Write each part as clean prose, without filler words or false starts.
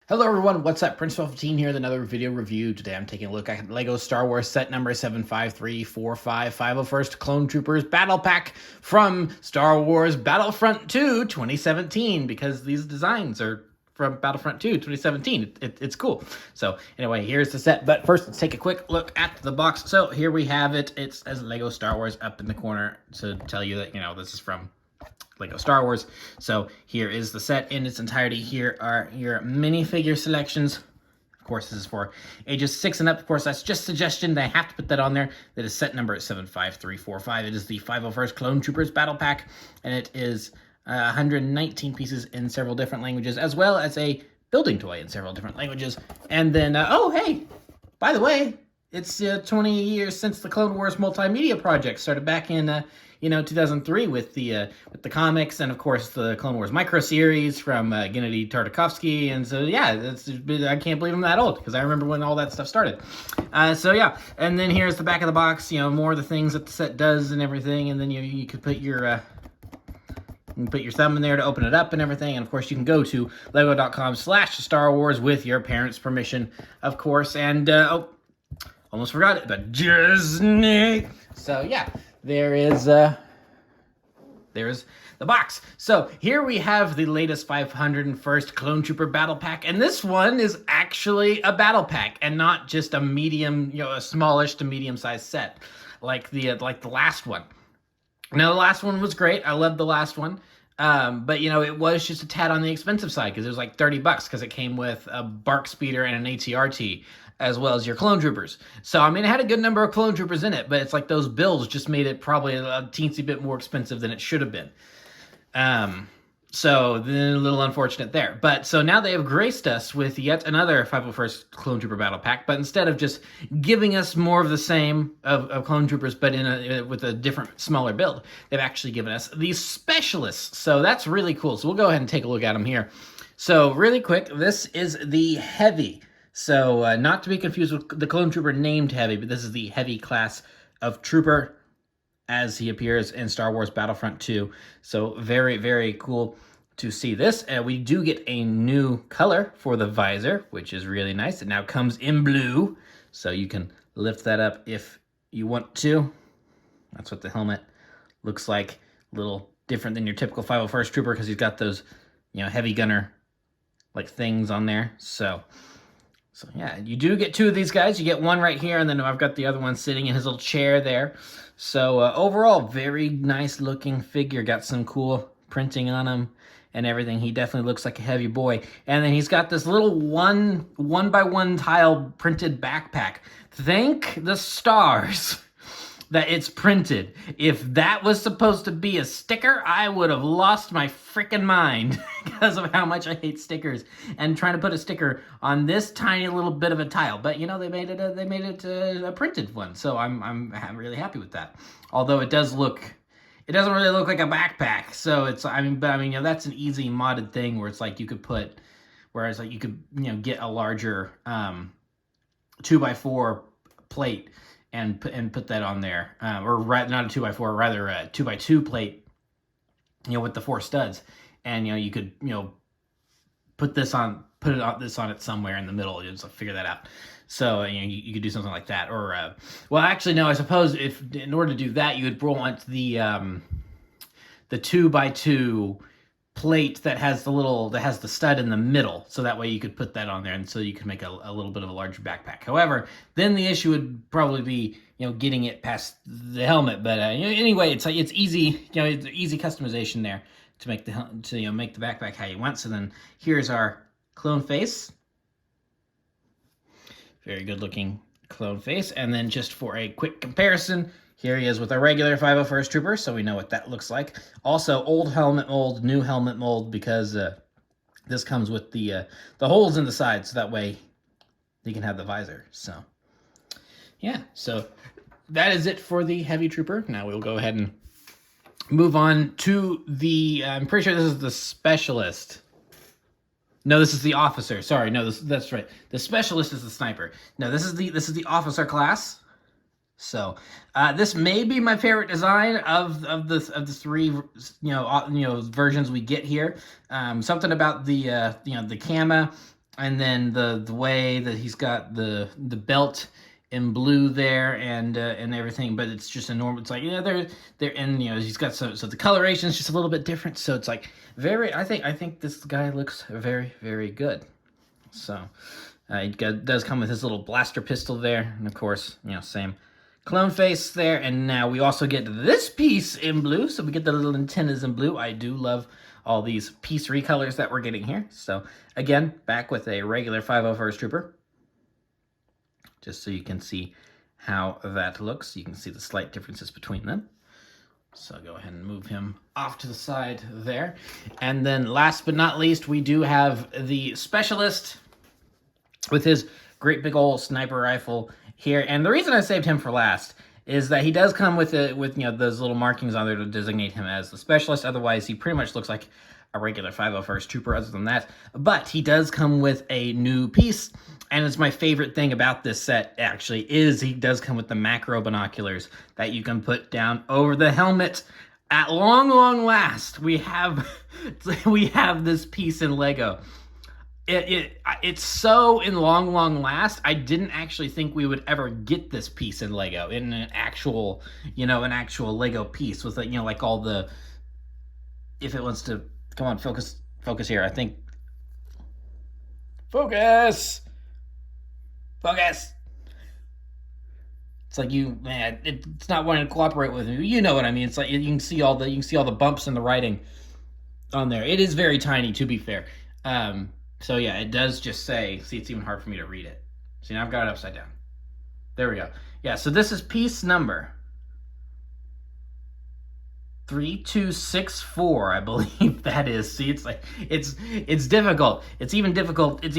Hello everyone, what's up? Prince15 here with another video review. Today I'm taking a look at LEGO Star Wars set number 75345 501st Clone Troopers Battle Pack from Star Wars Battlefront 2 2017, because these designs are from Battlefront 2 2017. It's cool. So anyway, here's the set, but first let's take a quick look at the box. So here we have it. It says LEGO Star Wars up in the corner to tell you that, this is from LEGO Star Wars. So here is the set in its entirety. Here are your minifigure selections. Of course, this is for ages 6 and up. Of course, that's just suggestion. They have to put that on there. That is set number 75345. It is the 501st Clone Troopers Battle Pack, and it is 119 pieces in several different languages, as well as a building toy in several different languages. And then, oh, hey, by the way, it's 20 years since the Clone Wars multimedia project started back in 2003 with the comics, and of course the Clone Wars micro series from Gennady Tartakovsky. And so yeah, I can't believe I'm that old, because I remember when all that stuff started. So yeah, and then here's the back of the box. More of the things that the set does and everything, and then you could put your thumb in there to open it up and everything. And of course, you can go to lego.com/Star Wars with your parents' permission, of course. And almost forgot it, but Disney. So yeah, there's the box. So here we have the latest 501st Clone Trooper Battle Pack, and this one is actually a battle pack and not just a medium, a smallish to medium-sized set like the last one. Now, the last one was great. I loved the last one. But it was just a tad on the expensive side, because it was like $30 because it came with a BARC speeder and an ATRT, as well as your Clone Troopers. So, I mean, it had a good number of Clone Troopers in it, but it's like those bills just made it probably a teensy bit more expensive than it should have been. So, then a little unfortunate there. But, so now they have graced us with yet another 501st Clone Trooper Battle Pack, but instead of just giving us more of the same of Clone Troopers, but with a different, smaller build, they've actually given us these Specialists. So, that's really cool. So, we'll go ahead and take a look at them here. So, really quick, this is the Heavy. So, not to be confused with the Clone Trooper named Heavy, but this is the Heavy class of Trooper as he appears in Star Wars Battlefront 2. So, very, very cool to see this. We do get a new color for the visor, which is really nice. It now comes in blue, so you can lift that up if you want to. That's what the helmet looks like. A little different than your typical 501st Trooper, because he's got those, heavy gunner like things on there. So yeah, you do get two of these guys. You get one right here, and then I've got the other one sitting in his little chair there. So overall, very nice looking figure. Got some cool printing on him and everything. He definitely looks like a heavy boy. And then he's got this little one by one tile printed backpack. Thank the stars that it's printed. If that was supposed to be a sticker, I would have lost my freaking mind because of how much I hate stickers and trying to put a sticker on this tiny little bit of a tile. But they made it a printed one, so I'm really happy with that. Although it doesn't really look like a backpack. So that's an easy modded thing where it's like you could put, whereas like you could get a larger 2x4 plate and put that on there, or not a 2x4, rather a 2x2 plate, with the 4 studs, and you could put this on it somewhere in the middle. You just figure that out. So you could do something like that, or well, actually no. I suppose if in order to do that, you would want the 2x2 plate that has the stud in the middle, so that way you could put that on there, and so you could make a little bit of a larger backpack. However, then the issue would probably be getting it past the helmet. But anyway, it's easy, it's easy customization there to make make the backpack how you want. So then here's our clone face. Very good looking clone face. And then just for a quick comparison, here he is with a regular 501st Trooper, so we know what that looks like. Also, old helmet mold, new helmet mold, because this comes with the holes in the side, so that way you can have the visor. So, yeah, so that is it for the Heavy Trooper. Now we'll go ahead and move on to the, I'm pretty sure this is the Specialist. No, this is the Officer. Sorry, no, that's right. The Specialist is the Sniper. No, this is the Officer class. So this may be my favorite design of the three versions we get here. Something about the the Kama and then the way that he's got the belt in blue there and everything, but it's just a normal. It's like, yeah, they're and he's got so the coloration is just a little bit different. So it's like very. I think this guy looks very, very good. So does come with his little blaster pistol there, and of course, same clone face there. And now we also get this piece in blue, so we get the little antennas in blue. I do love all these piece recolors that we're getting here. So again, back with a regular 501st Trooper, just so you can see how that looks. You can see the slight differences between them. So go ahead and move him off to the side there. And then last but not least, we do have the Specialist with his great big old sniper rifle here. And the reason I saved him for last is that he does come with those little markings on there to designate him as the Specialist. Otherwise, he pretty much looks like a regular 501st Trooper other than that. But he does come with a new piece, and it's my favorite thing about this set, actually, is he does come with the macro binoculars that you can put down over the helmet. At long last, we have this piece in Lego. It's so in long last. I didn't actually think we would ever get this piece in Lego, in an actual Lego piece with like all the. If it wants to come on, focus here. I think. Focus. It's like it's not wanting to cooperate with me. You know what I mean? It's like you can see all the bumps in the writing on there. It is very tiny, to be fair. So yeah, it does just say, see, it's even hard for me to read it. See, now I've got it upside down. There we go. Yeah, so this is piece number 3264, I believe that is. See, it's like, it's difficult. It's even difficult, to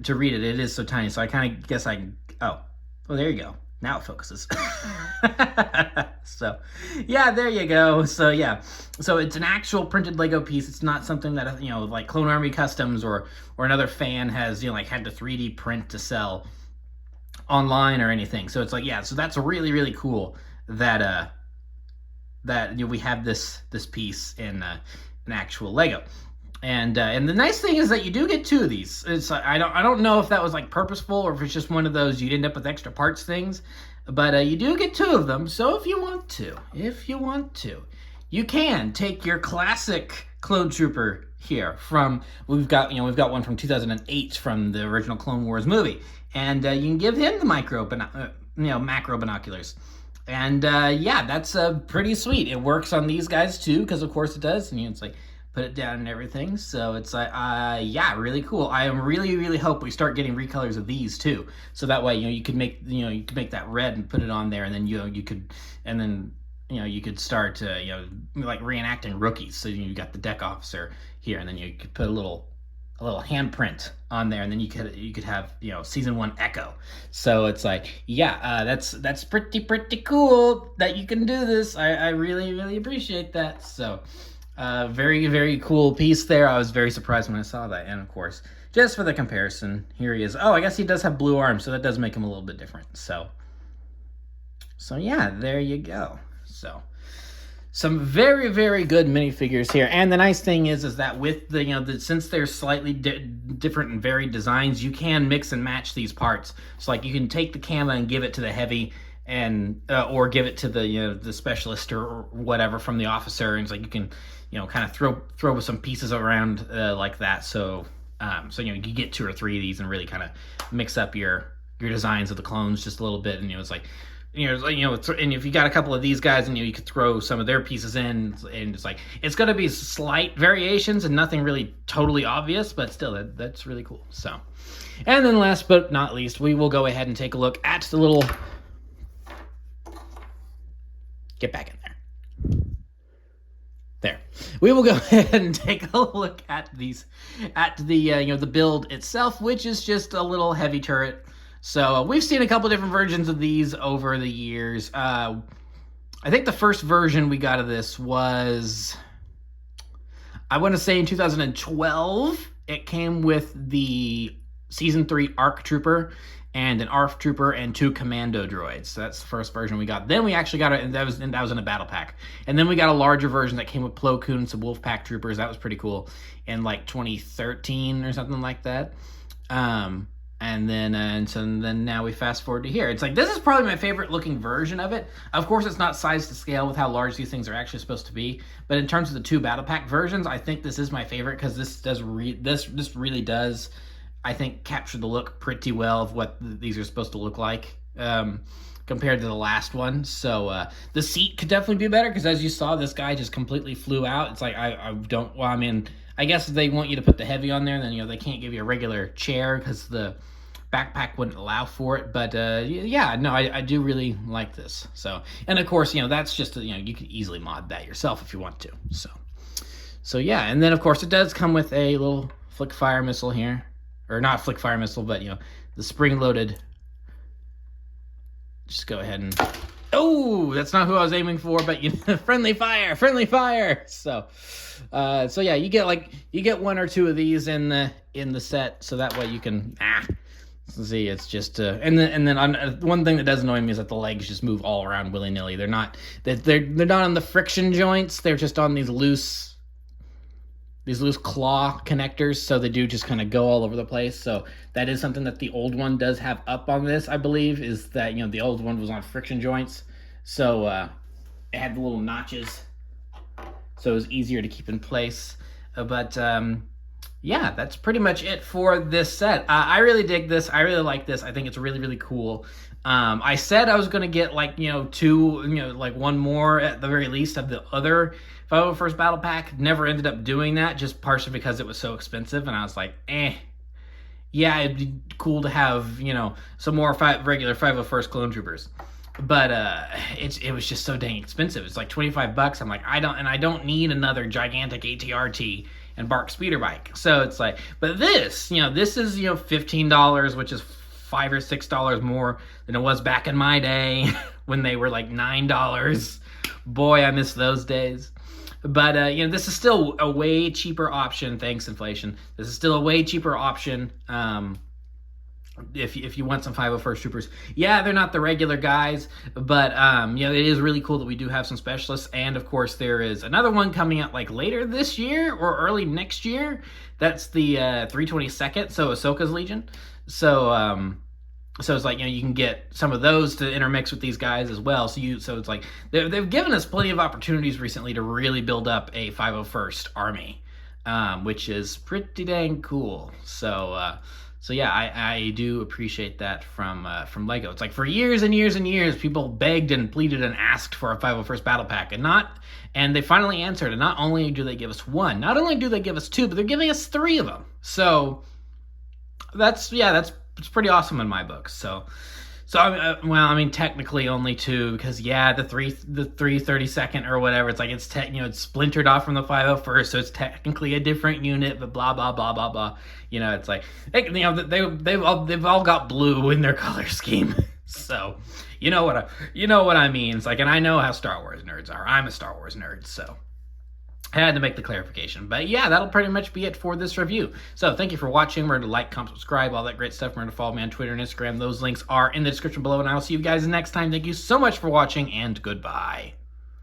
read it. It is so tiny, so I kind of guess oh, there you go. Now it focuses. So, yeah, there you go. So, yeah. So, it's an actual printed Lego piece. It's not something that, like Clone Army Customs or another fan has, like had to 3D print to sell online or anything. So, it's like, yeah, so that's really, really cool that we have this piece in an actual Lego. And the nice thing is that you do get two of these. It's I don't know if that was like purposeful or if it's just one of those you'd end up with extra parts things, but you do get two of them. So if you want to, you can take your classic Clone Trooper here from we've got one from 2008 from the original Clone Wars movie, and you can give him the macro binoculars. And yeah, that's pretty sweet. It works on these guys too, because of course it does. And it's like, put it down and everything. So it's like, yeah, really cool. I am really hope we start getting recolors of these too. So that way, you could make that red and put it on there, and then you could start like reenacting rookies. So you got the deck officer here, and then you could put a little handprint on there, and then you could have season 1 Echo. So it's like, yeah, that's pretty cool that you can do this. I really appreciate that. So very cool piece there. I was very surprised when I saw that. And of course, just for the comparison, here he is. Oh, I guess he does have blue arms, so that does make him a little bit different. So yeah, there you go. So some very good minifigures here. And the nice thing is that with the since they're slightly different and varied designs, you can mix and match these parts. So like you can take the Kama and give it to the Heavy, and or give it to the Specialist or whatever from the Officer, and it's like you can kind of throw some pieces around like that. So you get 2 or 3 of these and really kind of mix up your designs of the clones just a little bit. And it's like, and if you got a couple of these guys, and you could throw some of their pieces in, and it's like it's going to be slight variations and nothing really totally obvious, but still that's really cool. So, and then last but not least, we will go ahead and take a look at the little. Get back in there. There. We will go ahead and take a look at the build itself, which is just a little heavy turret. So we've seen a couple different versions of these over the years. I think the first version we got of this was, I want to say in 2012. It came with the Season 3 ARC Trooper, and an ARF trooper and 2 commando droids. So that's the first version we got. Then we actually got it, and that was in a battle pack. And then we got a larger version that came with Plo Koon and some Wolfpack troopers. That was pretty cool in like 2013 or something like that. And then now we fast forward to here. It's like, this is probably my favorite looking version of it. Of course, it's not sized to scale with how large these things are actually supposed to be. But in terms of the 2 battle pack versions, I think this is my favorite because this really does, I think, capture the look pretty well of what these are supposed to look like compared to the last one. So the seat could definitely be better because, as you saw, this guy just completely flew out. It's like, I guess if they want you to put the heavy on there, then they can't give you a regular chair because the backpack wouldn't allow for it. But yeah, no, I do really like this. So, and of course, that's just you can easily mod that yourself if you want to. So yeah, and then of course it does come with a little flick fire missile here, or not flick fire missile, but the spring loaded. Just go ahead and, oh, that's not who I was aiming for, but friendly fire. So yeah, you get 1 or 2 of these in the set, so that way you can see. It's just and then one thing that does annoy me is that the legs just move all around willy nilly. They're not on the friction joints. They're just on these loose claw connectors, so they do just kind of go all over the place. So that is something that the old one does have up on this, I believe, is that the old one was on friction joints, so it had the little notches, so it was easier to keep in place. But yeah, that's pretty much it for this set. I really dig this. I really like this. I think it's really, really cool. I said I was going to get 2, like 1 more at the very least of the other 501st Battle Pack. Never ended up doing that, just partially because it was so expensive. And I was like, yeah, it'd be cool to have, some more regular 501st Clone Troopers. But it was just so dang expensive. It's like $25. I'm like, I don't need another gigantic ATRT and BARC speeder bike. So it's like, but this, this is, $15, which is $5 or $6 more than it was back in my day when they were like $9. Boy, I miss those days. But this is still a way cheaper option. Thanks, inflation. This is still a way cheaper option. If you want some 501st troopers. Yeah, they're not the regular guys, but it is really cool that we do have some specialists. And of course, there is another one coming out like later this year or early next year. That's the 322nd, so Ahsoka's Legion. So it's like, you can get some of those to intermix with these guys as well. So it's like they've given us plenty of opportunities recently to really build up a 501st army, which is pretty dang cool. So yeah, I do appreciate that from LEGO. It's like for years and years and years, people begged and pleaded and asked for a 501st Battle Pack, and they finally answered. And not only do they give us 1, not only do they give us 2, but they're giving us 3 of them. So it's pretty awesome in my book. So technically only 2, because the 332nd or whatever, it's like it's splintered off from the 501st, so it's technically a different unit, but blah blah blah blah blah. It's like they've all got blue in their color scheme. So you know what I mean. It's like, and I know how Star Wars nerds are. I'm a Star Wars nerd, so I had to make the clarification. But yeah, that'll pretty much be it for this review. So thank you for watching. Remember to like, comment, subscribe, all that great stuff. Remember to follow me on Twitter and Instagram. Those links are in the description below, and I'll see you guys next time. Thank you so much for watching, and goodbye.